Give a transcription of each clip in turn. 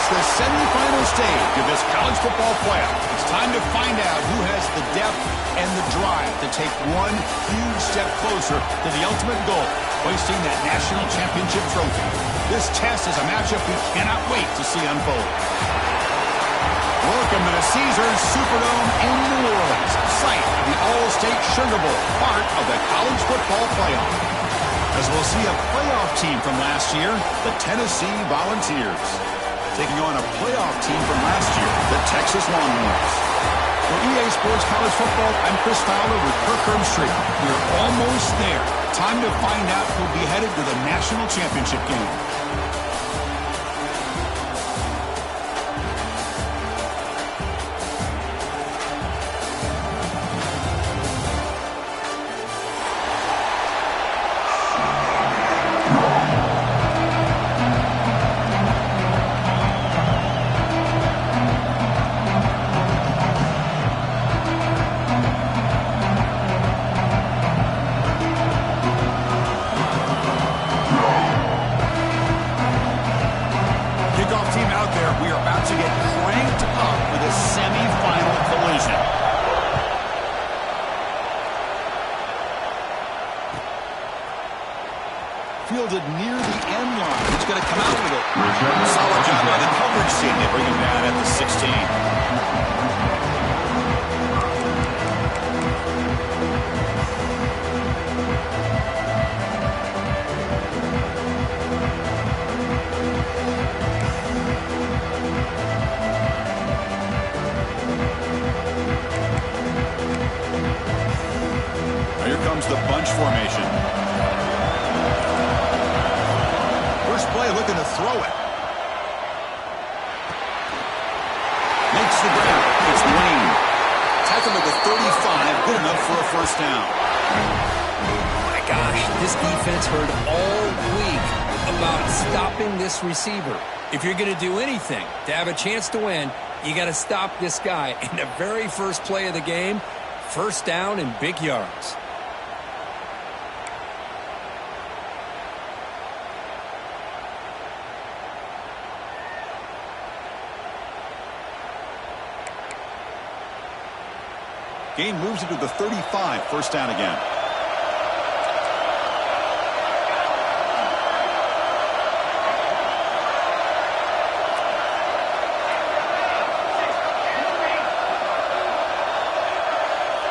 It's the semifinal stage of this college football playoff. It's time to find out who has the depth and the drive to take one huge step closer to the ultimate goal, hoisting that national championship trophy. This test is a matchup we cannot wait to see unfold. Welcome to the Caesars Superdome in New Orleans, site of the All-State Sugar Bowl, part of the college football playoff. As we'll see a playoff team from last year, the Tennessee Volunteers, taking on a playoff team from last year, the Texas Longhorns. For EA Sports College Football, I'm Chris Fowler with Kirk Herbstreit. We're almost there. Time to find out who'll be headed to the national championship game. Fielded near the end line. He's going to come out with it. Solid job by the coverage team to bring him down at the 16. Now here comes the bunch formation. First play looking to throw it. Makes the grab. It's Wayne. Tackle at the 35. Good enough for a first down. Oh my gosh, this defense heard all week about stopping this receiver. If you're going to do anything to have a chance to win, you got to stop this guy. In the very first play of the game, first down and big yards. Gain moves it to the 35. First down again.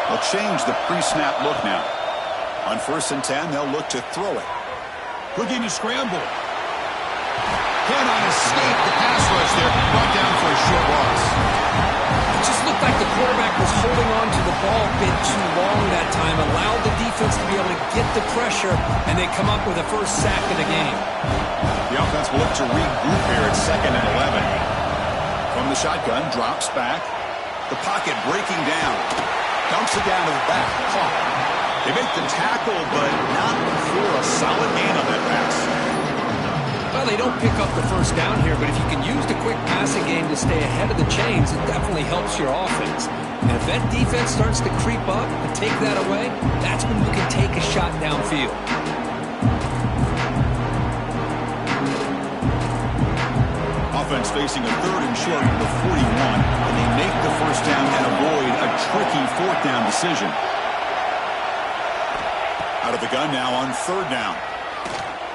They'll change the pre-snap look now. On 1st and 10, they'll look to throw it. Looking to scramble. Cannot escape the pass rush there. Brought down for a short loss. Just looked like the quarterback was holding on to the ball a bit too long that time, allowed the defense to be able to get the pressure, and they come up with a first sack of the game. The offense will look to regroup here at 2nd and 11. From the shotgun, drops back. The pocket breaking down. Dumps it down to the back. Caught. They make the tackle, but not for a solid gain on that pass. Well, they don't pick up the first down here, but if you can use the quick passing game to stay ahead of the chains, it definitely helps your offense. And if that defense starts to creep up and take that away, that's when you can take a shot downfield. Offense facing a 3rd and short at the 41, and they make the first down and avoid a tricky 4th down decision. Out of the gun now on 3rd down.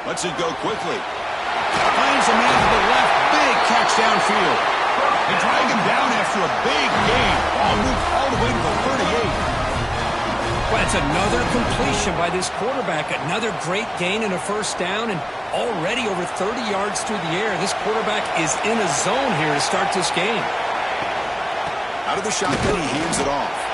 Lets it go quickly. Finds a man to the left. Big catch downfield. They drag him down after a big gain. Ball moved all the way to the 38. Well, it's another completion by this quarterback. Another great gain and a first down, and already over 30 yards through the air. This quarterback is in a zone here to start this game. Out of the shotgun, he hands it off.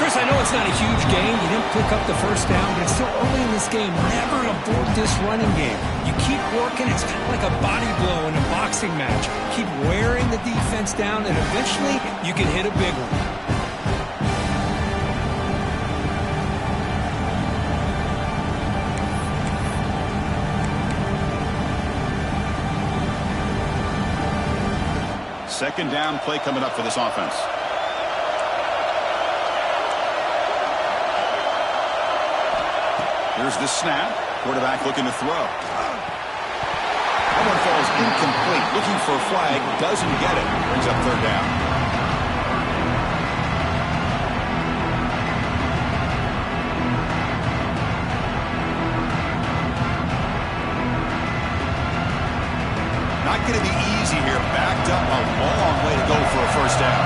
Chris, I know it's not a huge gain. You didn't pick up the first down, but it's still early in this game. Never abort this running game. You keep working. It's kind of like a body blow in a boxing match. Keep wearing the defense down, and eventually you can hit a big one. Second down play coming up for this offense. Here's the snap. Quarterback looking to throw. That one falls incomplete. Looking for a flag. Doesn't get it. Brings up third down. Not going to be easy here. Backed up a long way to go for a first down.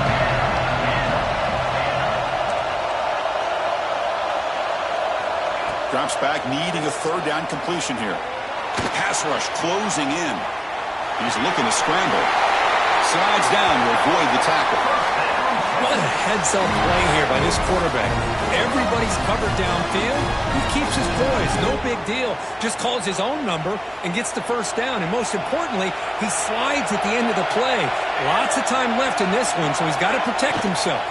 Drops back, needing a third down completion here. Pass rush closing in. He's looking to scramble. Slides down to avoid the tackle. What a heads-up play here by this quarterback. Everybody's covered downfield. He keeps his poise. No big deal. Just calls his own number and gets the first down. And most importantly, he slides at the end of the play. Lots of time left in this one, so he's got to protect himself.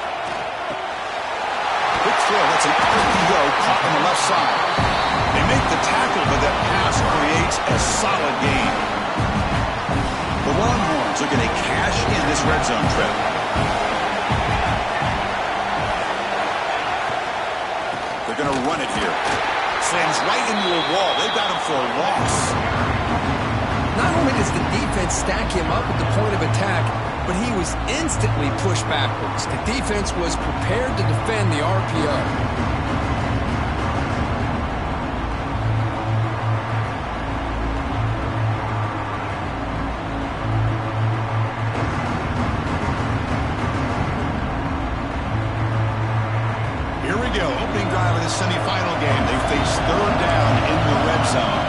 Quick throw. That's an RPO caught on the left side. They make the tackle, but that pass creates a solid gain. The Longhorns are going to cash in this red zone trip. They're going to run it here. Slams right into a wall. They've got him for a loss. Not only does the defense stack him up at the point of attack, but he was instantly pushed backwards. The defense was prepared to defend the RPO. Opening drive of the semifinal game. They face third down in the red zone.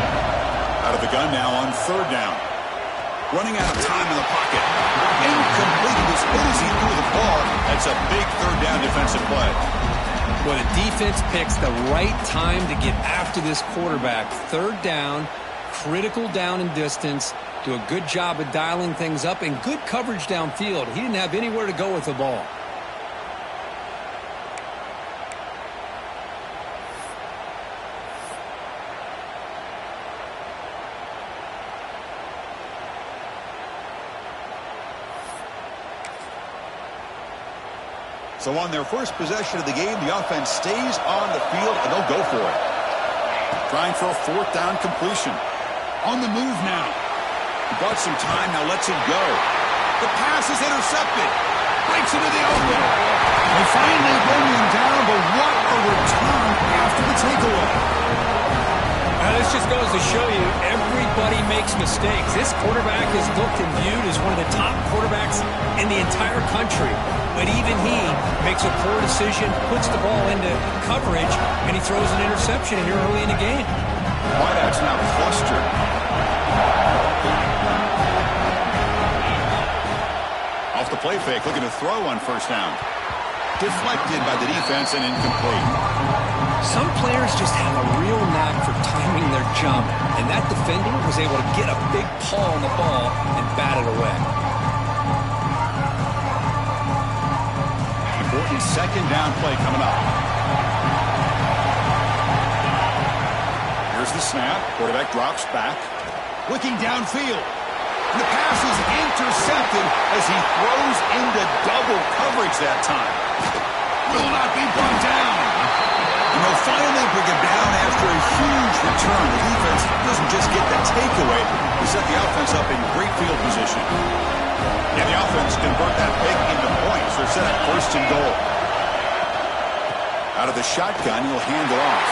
Out of the gun now on third down. Running out of time in the pocket. Incomplete. As good as he threw the ball, that's a big third down defensive play. Well, the defense picks the right time to get after this quarterback. Third down, critical down and distance. Do a good job of dialing things up and good coverage downfield. He didn't have anywhere to go with the ball. So on their first possession of the game, the offense stays on the field, and they'll go for it. Trying for a fourth down completion. On the move now. He bought some time, now lets it go. The pass is intercepted. Breaks into the open. They finally bring him down, but what a return after the takeaway. This just goes to show you everybody makes mistakes. This quarterback is looked and viewed as one of the top quarterbacks in the entire country. But even he makes a poor decision, puts the ball into coverage, and he throws an interception here early in the game. Wideouts now clustered. Off the play fake, looking to throw on first down. Deflected by the defense and incomplete. Some players just have a real knack for timing their jump, and that defender was able to get a big paw on the ball and bat it away. Important second down play coming up. Here's the snap. Quarterback drops back. Looking downfield. And the pass is intercepted as he throws into double coverage that time. Will not be brought down. And they'll finally bring him down after a huge return. The defense doesn't just get the takeaway. They set the offense up in great field position. And the offense convert that pick into points. They're set at first and goal. Out of the shotgun, he'll hand it off.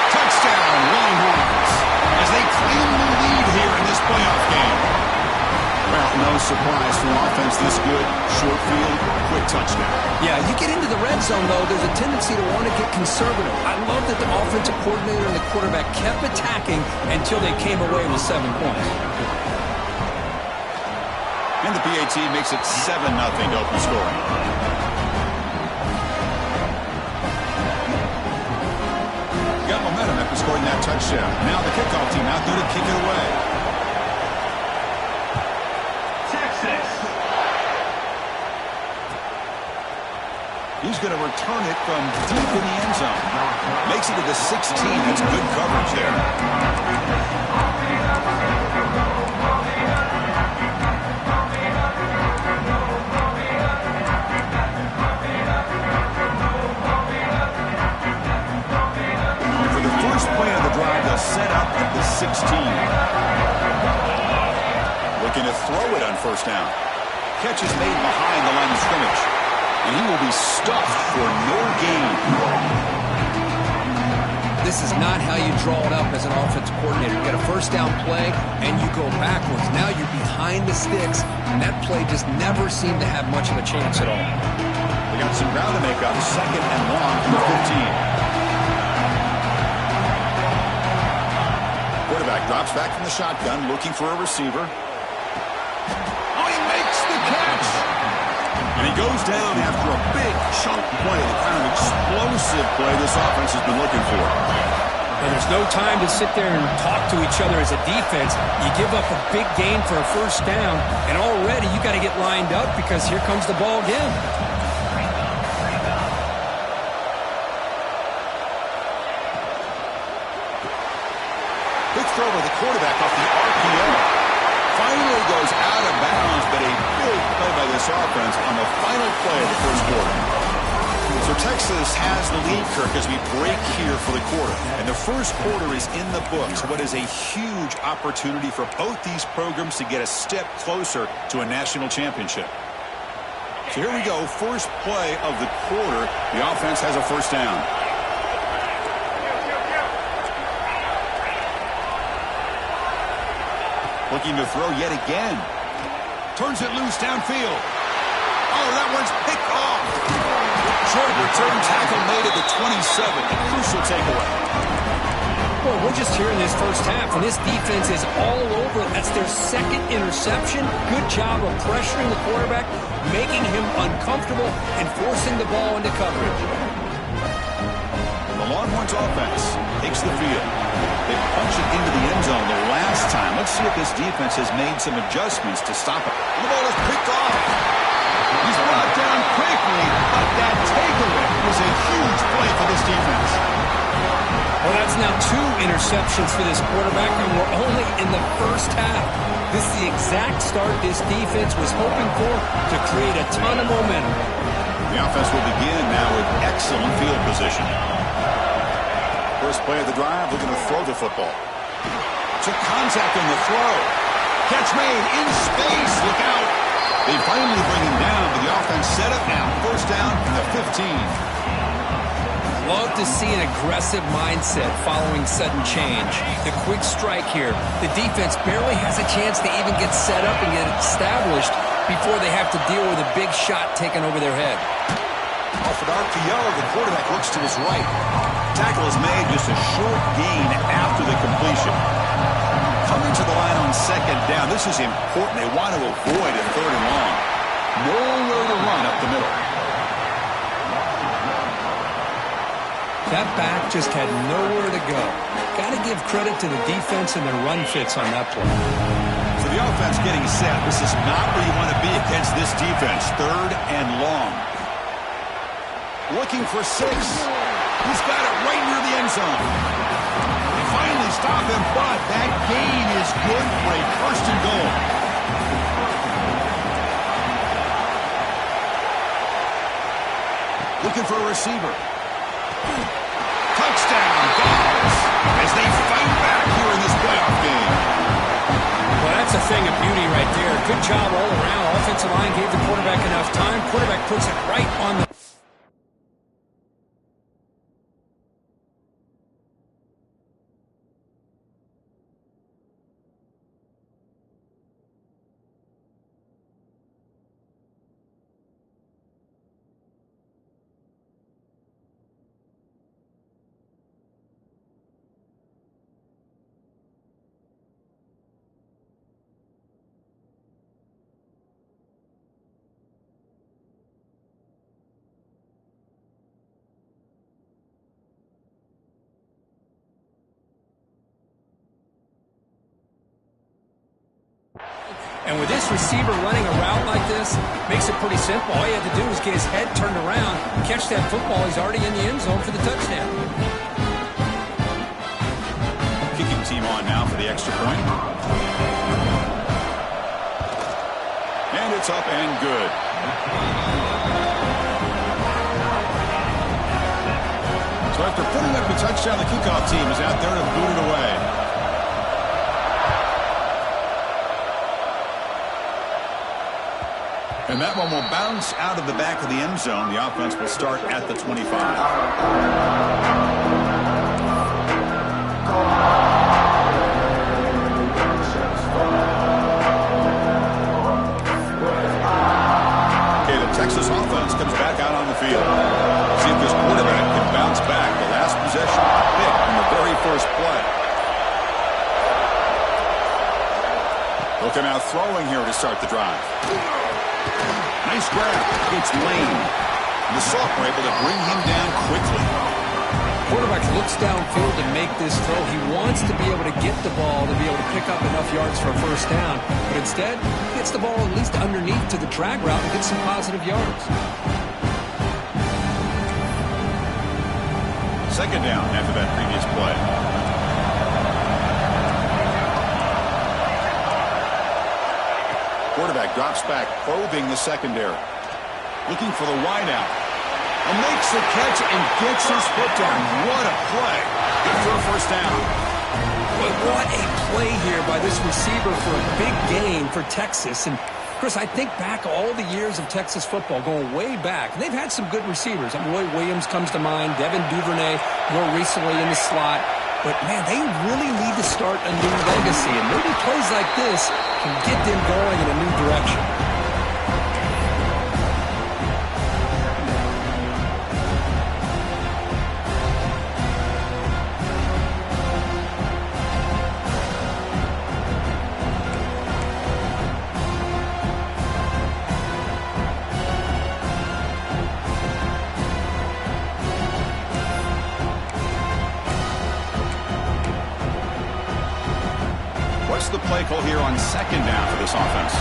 Touchdown, Longhorns, as they claim the lead here in this playoff game. Well, no surprise for an offense this good. Short field, quick touchdown. Yeah, you get into the red zone, though, there's a tendency to want to get conservative. I love that the offensive coordinator and the quarterback kept attacking until they came away with 7 points. And the PAT makes it 7-0 to open scoring. Got momentum after scoring that touchdown. Now the kickoff team out there to kick it away. Texas. He's going to return it from deep in the end zone. Makes it to the 16. That's good coverage there. First play of the drive, they'll set up at the 16. Looking to throw it on first down. Catch is made behind the line of scrimmage. And he will be stuffed for no gain. This is not how you draw it up as an offensive coordinator. You get a first down play, and you go backwards. Now you're behind the sticks, and that play just never seemed to have much of a chance at all. They got some ground to make up. Second and long from the 15. Quarterback drops back from the shotgun, looking for a receiver. Oh, he makes the catch! And he goes down after a big chunk play, the kind of explosive play this offense has been looking for. And there's no time to sit there and talk to each other as a defense. You give up a big gain for a first down, and already you got to get lined up because here comes the ball again. Quick throw by the quarterback off the RPO. Finally goes out of bounds, but a big play by this offense on the final play of the first quarter. So Texas has the lead, Kirk, as we break here for the quarter. And the first quarter is in the books. What is a huge opportunity for both these programs to get a step closer to a national championship. So here we go, first play of the quarter. The offense has a first down. Looking to throw yet again. Turns it loose downfield. Oh, that one's picked off. Short return tackle made at the 27. A crucial takeaway. Well, we're just here in this first half, and this defense is all over. That's their second interception. Good job of pressuring the quarterback, making him uncomfortable, and forcing the ball into coverage. The Longhorns offense takes the field. They punch it into the end zone the last time. Let's see if this defense has made some adjustments to stop it. The ball is picked off. He's brought down quickly, but that takeaway was a huge play for this defense. Well, that's now 2 interceptions for this quarterback, and we're only in the first half. This is the exact start this defense was hoping for to create a ton of momentum. The offense will begin now with excellent field position. First play of the drive, looking to throw the football. Took contact on the throw. Catch made in space. Look out. They finally bring him down, but the offense set up now. First down from the 15. Love to see an aggressive mindset following sudden change. The quick strike here. The defense barely has a chance to even get set up and get established before they have to deal with a big shot taken over their head. Off an RPO, the quarterback looks to his right. Tackle is made, just a short gain after the completion. Coming to the line on second down. This is important. They want to avoid a third and long. Nowhere to run up the middle. That back just had nowhere to go. Got to give credit to the defense and their run fits on that play. So the offense getting set. This is not where you want to be against this defense. Third and long. Looking for 6. He's got it right near the end zone. They finally stop him, but that gain is good for a first and goal. Looking for a receiver. Touchdown, Dogs, as they fight back here in this playoff game. Well, that's a thing of beauty right there. Good job all around. Offensive line gave the quarterback enough time. Quarterback puts it right on the... And with this receiver running a route like this, makes it pretty simple. All you have to do is get his head turned around, catch that football. He's already in the end zone for the touchdown. Kicking team on now for the extra point. And it's up and good. So after putting up a touchdown, the kickoff team is out there to boot it away. And that one will bounce out of the back of the end zone. The offense will start at the 25. Okay, the Texas offense comes back out on the field. See if this quarterback can bounce back. The last possession, a pick on the very first play. Looking out throwing here to start the drive. Nice grab. It's Lane. The Sox were able to bring him down quickly. Quarterback looks downfield to make this throw. He wants to be able to get the ball to be able to pick up enough yards for a first down. But instead, he gets the ball at least underneath to the drag route and gets some positive yards. Second down after that previous play. Quarterback drops back, probing the secondary. Looking for the wideout. And makes the catch and gets his foot down. What a play. Good for a first down. But what a play here by this receiver for a big gain for Texas. And, Chris, I think back all the years of Texas football, going way back. And they've had some good receivers. Roy Williams comes to mind, Devin Duvernay more recently in the slot. But, man, they really need to start a new legacy. And maybe plays like this can get them going in a new direction. What's the play call here on second down for this offense?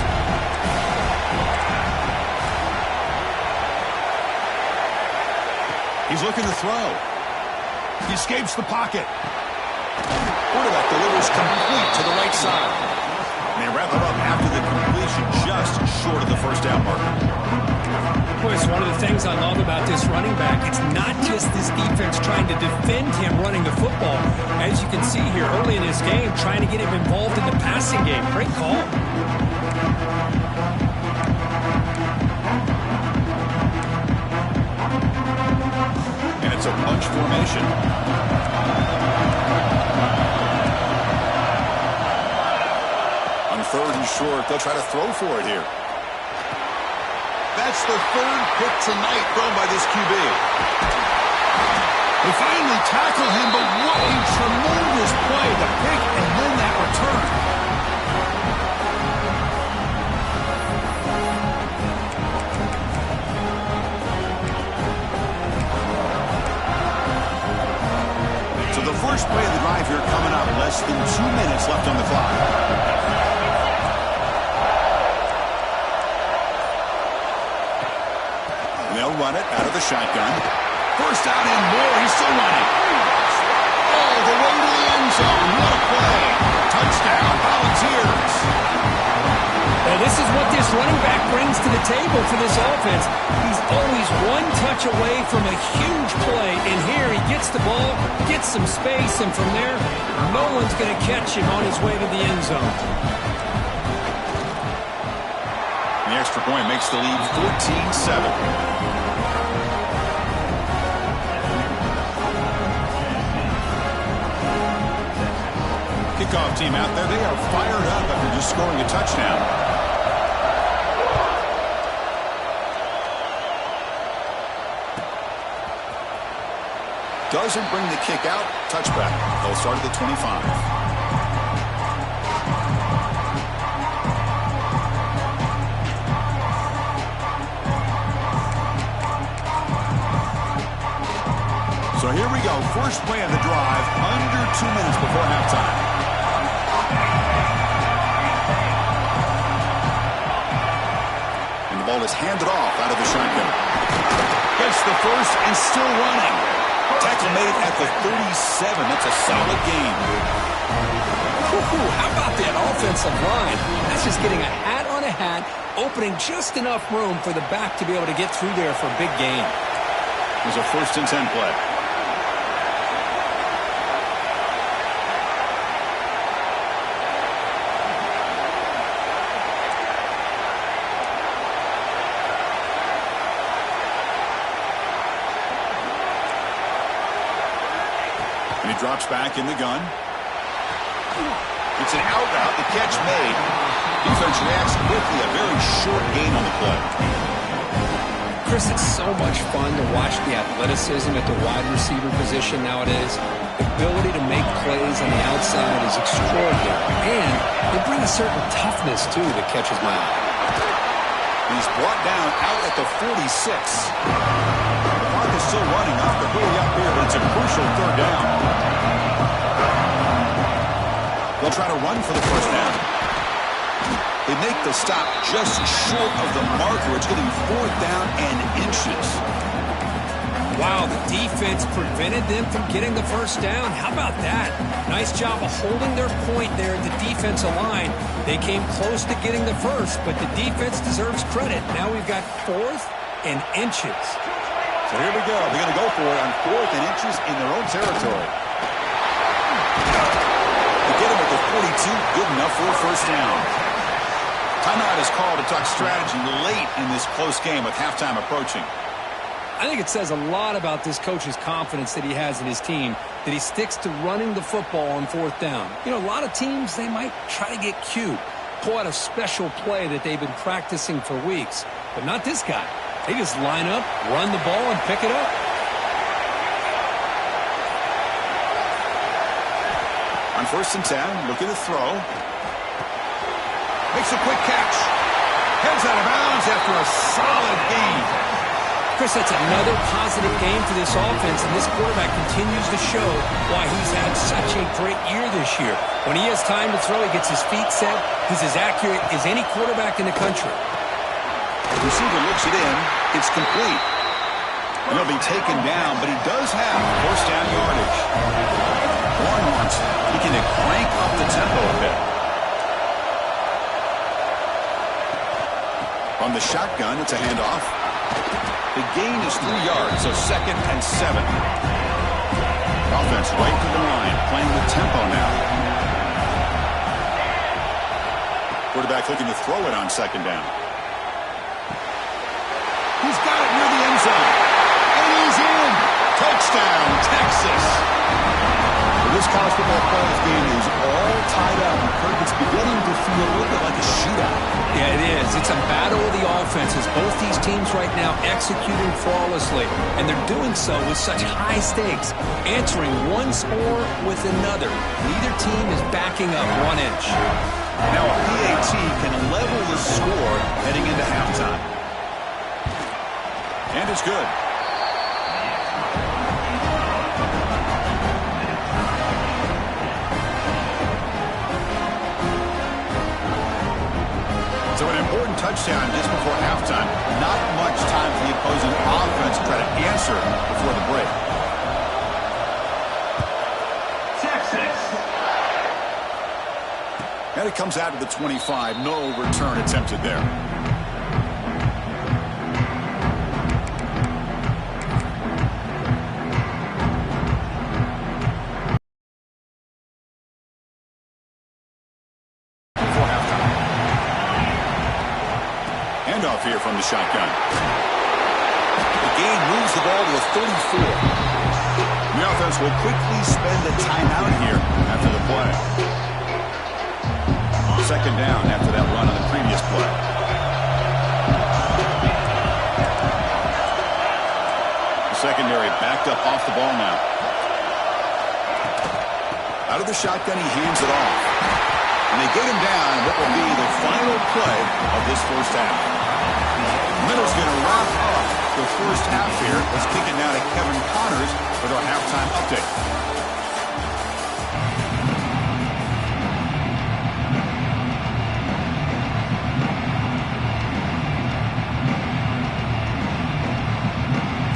He's looking to throw. He escapes the pocket. Quarterback delivers complete to the right side. And they wrap it up after the completion just short of the first down marker. Chris, one of the things I love about this running back, it's not just this defense trying to defend him running the football. As you can see here early in this game, trying to get him involved in the passing game. Great call. And it's a bunch formation. On third and short, they'll try to throw for it here. That's the third pick tonight thrown by this QB. They finally tackle him, but what a tremendous play. The pick and then that return. So the first play of the drive here coming up. Less than 2 minutes left on the clock. They'll run it out of the shotgun. First out and more. He's still running. All the way to the end zone. What a play. Touchdown, Volunteers. Well, this is what this running back brings to the table for this offense. He's always one touch away from a huge play. And here he gets the ball, gets some space, and from there, no one's going to catch him on his way to the end zone. The extra point makes the lead 14-7. Kickoff team out there, they are fired up after just scoring a touchdown. Doesn't bring the kick out. Touchback. They'll start at the 25. So here we go. First play of the drive, under 2 minutes before halftime. And the ball is handed off out of the shotgun. Gets the first and still running. Tackle made at the 37. That's a solid gain. How about that offensive line? That's just getting a hat on a hat, opening just enough room for the back to be able to get through there for a big gain. It was a 1st and 10 play. He drops back in the gun. It's an out route. The catch made. Defense reacts quickly. A very short gain on the play. Chris, it's so much fun to watch the athleticism at the wide receiver position nowadays. The ability to make plays on the outside is extraordinary. And they bring a certain toughness, too, that catches my eye. He's brought down out at the 46. The clock is still running off the hurry up here, but it's a crucial third down. They'll try to run for the first down. They make the stop just short of the marker. It's getting 4th down and inches. Wow, the defense prevented them from getting the first down. How about that? Nice job of holding their point there at the defensive line. They came close to getting the first, but the defense deserves credit. Now we've got 4th and inches. So here we go. They're going to go for it on 4th and inches in their own territory. They get him at the 42. Good enough for a first down. Timeout is called to talk strategy late in this close game with halftime approaching. I think it says a lot about this coach's confidence that he has in his team, that he sticks to running the football on 4th down. You know, a lot of teams, they might try to get cute, pull out a special play that they've been practicing for weeks. But not this guy. They just line up, run the ball, and pick it up. On 1st and 10, looking to throw. Makes a quick catch. Heads out of bounds after a solid gain. Chris, that's another positive game for this offense, and this quarterback continues to show why he's had such a great year this year. When he has time to throw, he gets his feet set. He's as accurate as any quarterback in the country. The receiver looks it in. It's complete. And he'll be taken down, but he does have first down yardage. Longhorns looking to crank up the tempo a bit. On the shotgun, it's a handoff. The gain is 3 yards, so 2nd and 7. Offense right to the line, playing with tempo now. Quarterback looking to throw it on 2nd down. He's got it near the end zone. And he's in. Touchdown, Texas. This college football playoff game is all tied up. Kirk, it's beginning to feel a little bit like a shootout. Yeah, it is. It's a battle of the offenses. Both these teams right now executing flawlessly, and they're doing so with such high stakes, answering one score with another. Neither team is backing up 1 inch. Now a PAT can level the score heading into halftime. And it's good. So an important touchdown just before halftime. Not much time for the opposing offense to try to answer before the break. Texas. And it comes out to the 25. No return attempted there. Handoff here from the shotgun. The gain moves the ball to a 34. The offense will quickly spend a timeout here after the play. 2nd down after that run on the previous play. The secondary backed up off the ball now. Out of the shotgun, he hands it off. And they get him down what will be the final play of this first half. Middle's going to wrap up the first half here. Let's kick it now to Kevin Connors with our halftime update.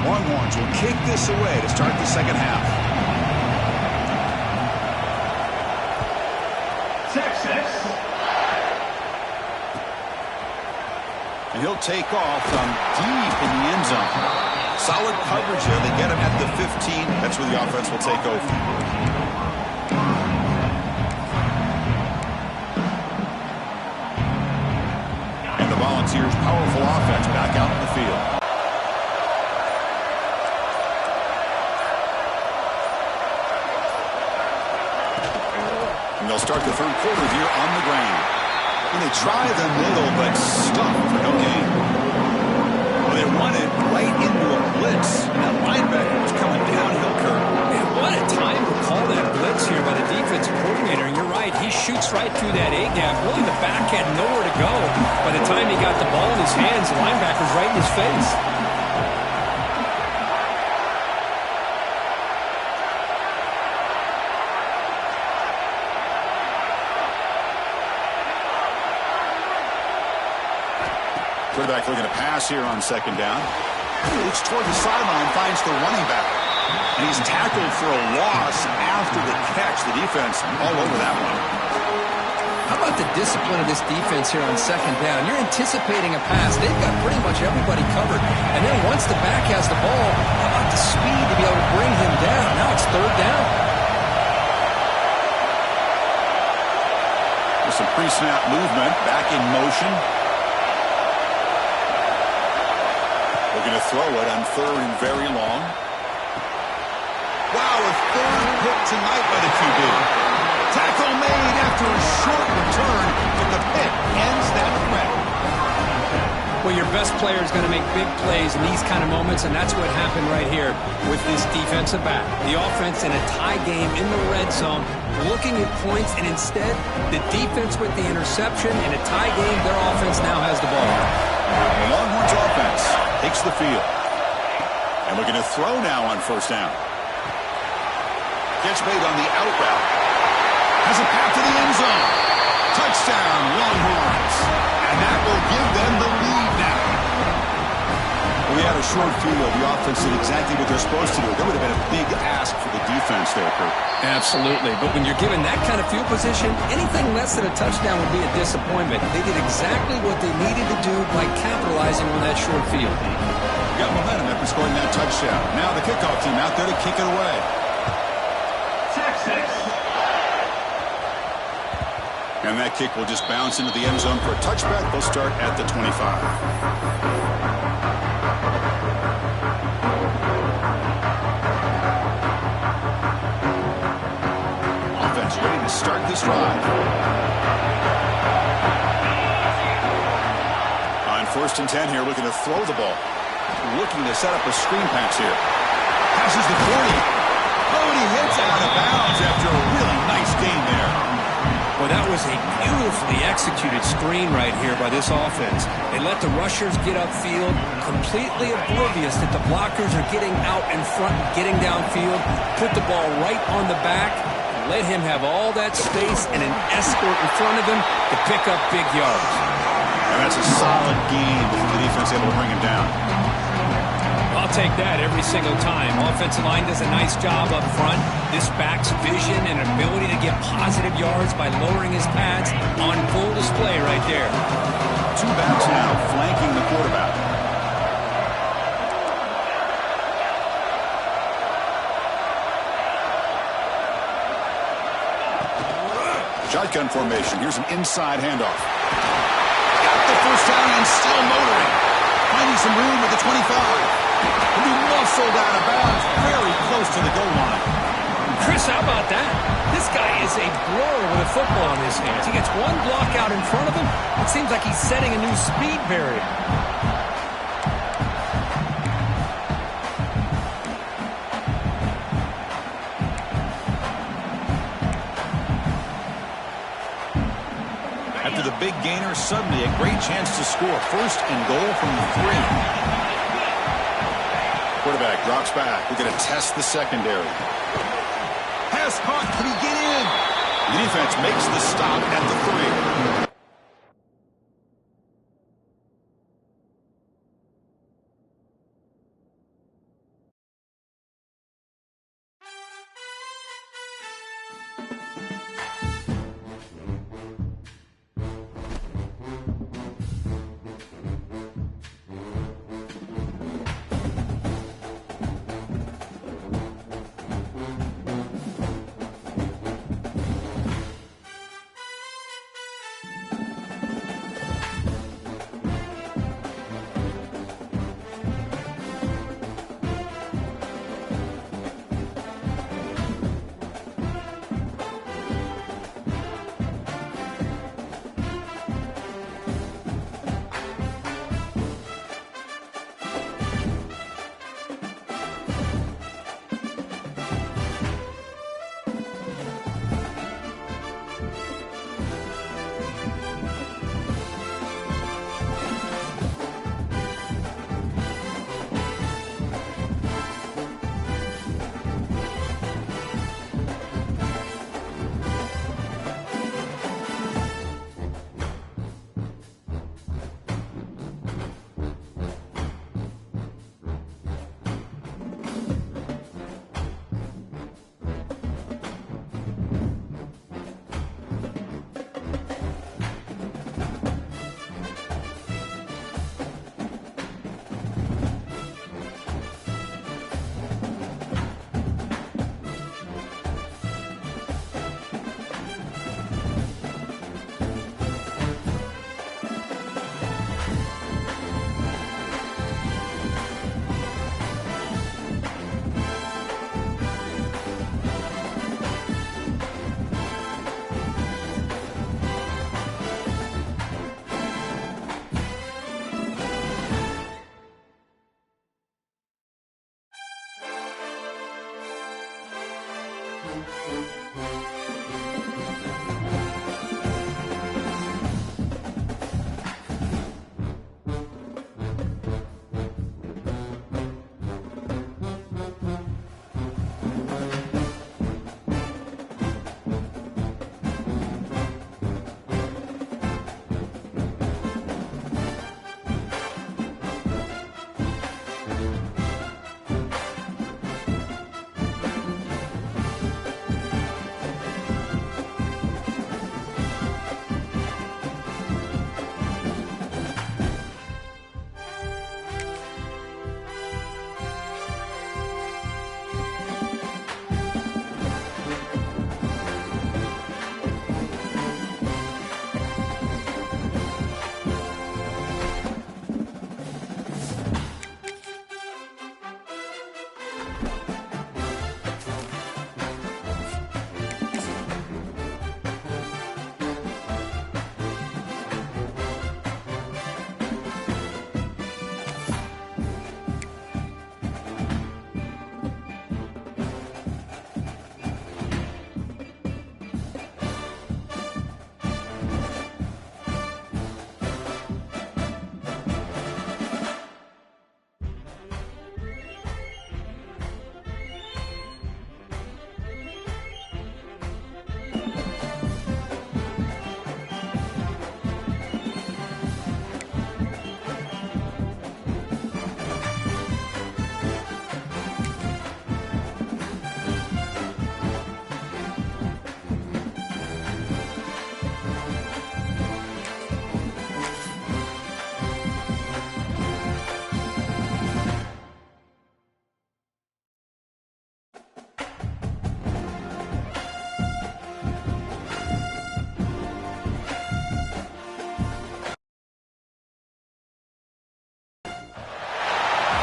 Longhorns will kick this away to start the second half. Texas. And he'll take off from deep in the end zone. Solid coverage there. They get him at the 15. That's where the offense will take over. And the Volunteers' powerful offense back out in the field. start the third quarter here on the ground. And they try the middle, but stuck for no gain. Well, they run it right into a blitz. And that linebacker was coming downhill, Kurt. Man, what a time to call that blitz here by the defensive coordinator. And you're right, he shoots right through that A-gap. Really, the back had nowhere to go. By the time he got the ball in his hands, the linebacker's right in his face. Quarterback looking to pass here on second down. He looks toward the sideline, finds the running back. And he's tackled for a loss after the catch. The defense all over that one. How about the discipline of this defense here on second down? You're anticipating a pass. They've got pretty much everybody covered. And then once the back has the ball, how about the speed to be able to bring him down? Now it's third down. With some pre-snap movement, back in motion. Looking to throw it on third and very long. Wow, a third pick tonight by the QB. Tackle made after a short return, but the pick ends that threat. Well, your best player is going to make big plays in these kind of moments, and that's what happened right here with this defensive back. The offense in a tie game in the red zone, looking at points, and instead, the defense with the interception. In a tie game, their offense now has the ball. The Longhorns offense takes the field. And looking to throw now on first down. Catch made on the out route. Has a path to the end zone. Touchdown, Longhorns. And that will give them the lead now. We had a short field. The offense did exactly what they're supposed to do. That would have been a big ask for the defense there, Kurt. Absolutely. But when you're given that kind of field position, anything less than a touchdown would be a disappointment. They did exactly what they needed to do by capitalizing on that short field. Got momentum after scoring that touchdown. Now the kickoff team out there to kick it away. Texas. And that kick will just bounce into the end zone for a touchback. They'll start at the 25. Offense ready to start this drive. On first and 10 here, looking to throw the ball. Looking to set up a screen pass here. Passes the 40. Oh, and he hits out of bounds after a really nice gain there. Well, that was a beautifully executed screen right here by this offense. They let the rushers get upfield, completely oblivious that the blockers are getting out in front and getting downfield, put the ball right on the back, let him have all that space and an escort in front of him to pick up big yards. And that's a solid gain before the defense able to bring him down. I'll take that every single time. Offensive line does a nice job up front. This back's vision and ability to get positive yards by lowering his pads on full display right there. Two backs now flanking the quarterback. Shotgun formation. Here's an inside handoff. Got the first down and still motoring. Finding some room at the 25. He'll be muscled out of bounds very close to the goal line. Chris, how about that? This guy is a blur with a football in his hands. He gets one block out in front of him. It seems like he's setting a new speed barrier. After the big gainer, suddenly a great chance to score. First and goal from the 3. Quarterback drops back. We're going to test the secondary. Pass caught. Can he get in? The defense makes the stop at the 3.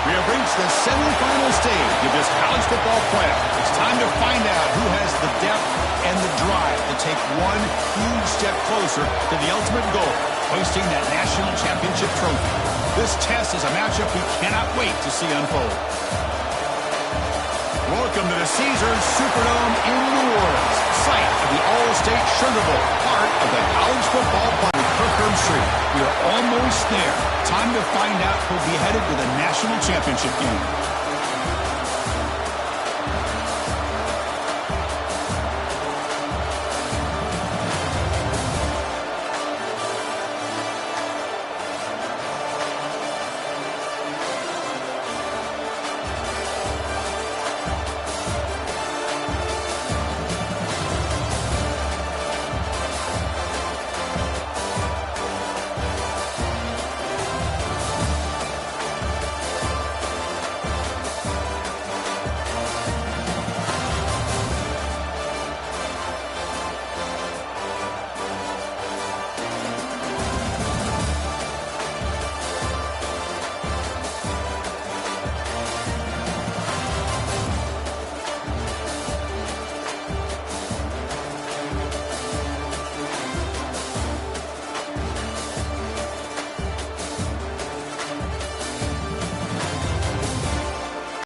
We have reached the semifinal stage of this college football playoff. It's time to find out who has the depth and the drive to take one huge step closer to the ultimate goal, hoisting that national championship trophy. This test is a matchup we cannot wait to see unfold. Welcome to the Caesars Superdome in New Orleans, site of the All-State Sugar Bowl, part of the college football playoff. Kirkland Street. We are almost there. Time to find out who'll be headed to the national championship game.